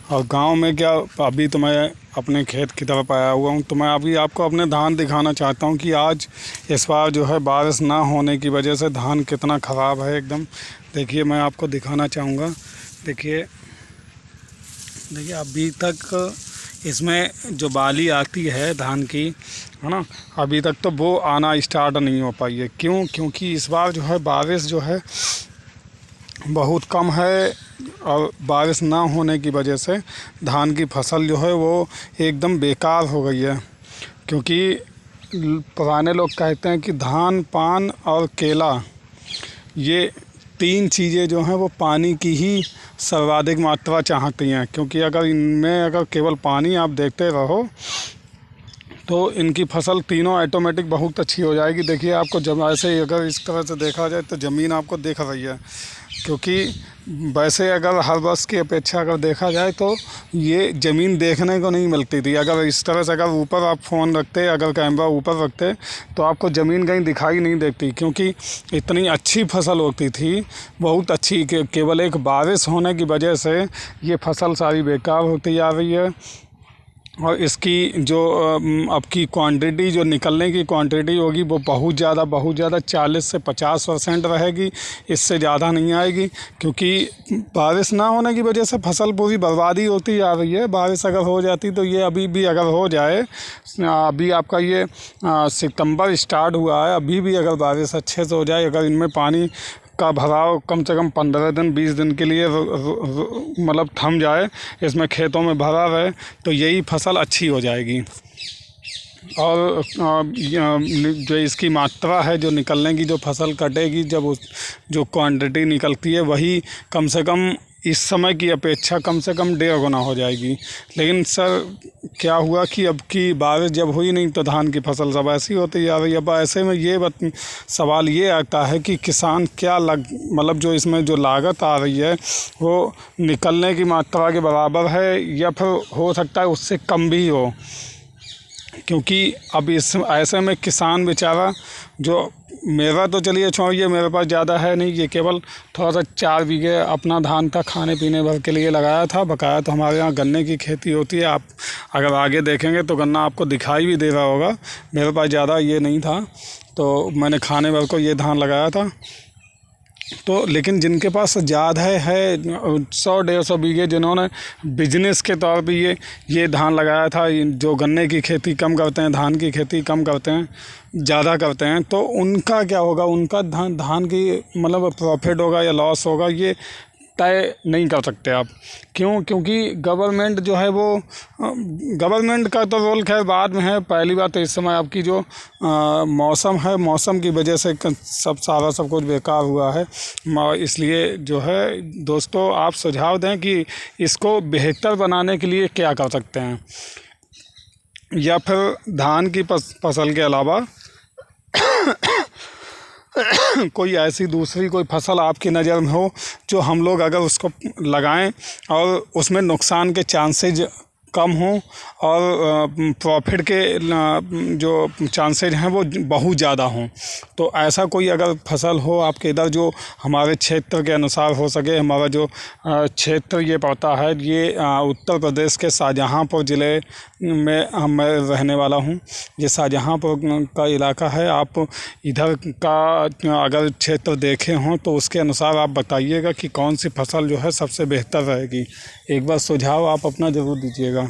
और गांव में क्या, अभी तो मैं अपने खेत की तरफ आया हुआ हूं, तो मैं अभी आपको अपने धान दिखाना चाहता हूं कि आज इस बार जो है बारिश ना होने की वजह से धान कितना ख़राब है एकदम। देखिए मैं आपको दिखाना चाहूँगा। देखिए देखिए अभी तक इसमें जो बाली आती है धान की, है ना, अभी तक तो वो आना स्टार्ट नहीं हो पाई है। क्यों? क्योंकि इस बार जो है बारिश जो है बहुत कम है, और बारिश ना होने की वजह से धान की फसल जो है वो एकदम बेकार हो गई है। क्योंकि पुराने लोग कहते हैं कि धान, पान और केला, ये तीन चीज़ें जो हैं वो पानी की ही सर्वाधिक मात्रा चाहती हैं। क्योंकि अगर केवल पानी आप देखते रहो तो इनकी फसल तीनों ऑटोमेटिक बहुत अच्छी हो जाएगी। देखिए आपको जब ऐसे अगर इस तरह से देखा जाए तो ज़मीन आपको दिख रही है। क्योंकि वैसे अगर हर वर्ष की अपेक्षा अगर देखा जाए तो ये ज़मीन देखने को नहीं मिलती थी। अगर इस तरह से अगर ऊपर आप फ़ोन रखते, अगर कैमरा ऊपर रखते तो आपको ज़मीन कहीं दिखाई नहीं देती। क्योंकि इतनी अच्छी फसल होती थी, बहुत अच्छी, केवल एक बारिश होने की वजह से ये फसल सारी बेकार होती जा रही है। और इसकी जो अब की क्वांटिटी, जो निकलने की क्वांटिटी होगी वो बहुत ज़्यादा 40 से 50% रहेगी, इससे ज़्यादा नहीं आएगी। क्योंकि बारिश ना होने की वजह से फसल पूरी बर्बादी होती जा रही है। बारिश अगर हो जाती तो ये अभी भी अगर हो जाए, अभी आपका ये सितंबर स्टार्ट हुआ है, अभी भी अगर बारिश अच्छे से हो जाए, अगर इनमें पानी का भराव कम से कम 15 दिन 20 दिन के लिए मतलब थम जाए, इसमें खेतों में भरा रहे, तो यही फसल अच्छी हो जाएगी। और जो इसकी मात्रा है, जो निकलने की, जो फसल कटेगी, जब जो क्वांटिटी निकलती है वही कम से कम इस समय की अपेक्षा कम से कम 1.5 गुना हो जाएगी। लेकिन सर क्या हुआ कि अब की बारिश जब हुई नहीं तो धान की फसल सब ऐसी होती जा रही है। अब ऐसे में ये सवाल ये आता है कि किसान क्या मतलब जो इसमें जो लागत आ रही है वो निकलने की मात्रा के बराबर है, या फिर हो सकता है उससे कम भी हो। क्योंकि अब इस ऐसे में किसान बेचारा, जो मेरा तो चलिए छोड़िए, मेरे पास ज़्यादा है नहीं, ये केवल थोड़ा सा 4 बीघे अपना धान था, खाने पीने भर के लिए लगाया था। बकाया तो हमारे यहाँ गन्ने की खेती होती है, आप अगर आगे देखेंगे तो गन्ना आपको दिखाई भी दे रहा होगा। मेरे पास ज़्यादा ये नहीं था, तो मैंने खाने भर को ये धान लगाया था। तो लेकिन जिनके पास ज़्यादा है 100-150 बीघे, जिन्होंने बिजनेस के तौर पे ये धान लगाया था, जो गन्ने की खेती कम करते हैं, धान की खेती कम करते हैं, ज़्यादा करते हैं, तो उनका क्या होगा, उनका धान की मतलब प्रॉफिट होगा या लॉस होगा, ये तय नहीं कर सकते आप। क्यों? क्योंकि गवर्नमेंट जो है वो, गवर्नमेंट का तो रोल खैर बाद में है। पहली बात तो इस समय आपकी जो मौसम है, मौसम की वजह से सब कुछ बेकार हुआ है। इसलिए जो है दोस्तों, आप सुझाव दें कि इसको बेहतर बनाने के लिए क्या कर सकते हैं, या फिर धान की फसल के अलावा कोई ऐसी दूसरी कोई फसल आपकी नज़र में हो जो हम लोग अगर उसको लगाएं और उसमें नुकसान के चांसेज कम हों, और प्रॉफिट के जो चांसेज हैं वो बहुत ज़्यादा हों। तो ऐसा कोई अगर फसल हो आपके इधर जो हमारे क्षेत्र के अनुसार हो सके। हमारा जो क्षेत्र ये पड़ता है, ये उत्तर प्रदेश के शाहजहाँपुर ज़िले में मैं रहने वाला हूँ। ये शाहजहाँपुर का इलाका है। आप इधर का अगर क्षेत्र देखे हों तो उसके अनुसार आप बताइएगा कि कौन सी फसल जो है सबसे बेहतर रहेगी। एक बार सुझाव आप अपना ज़रूर दीजिएगा।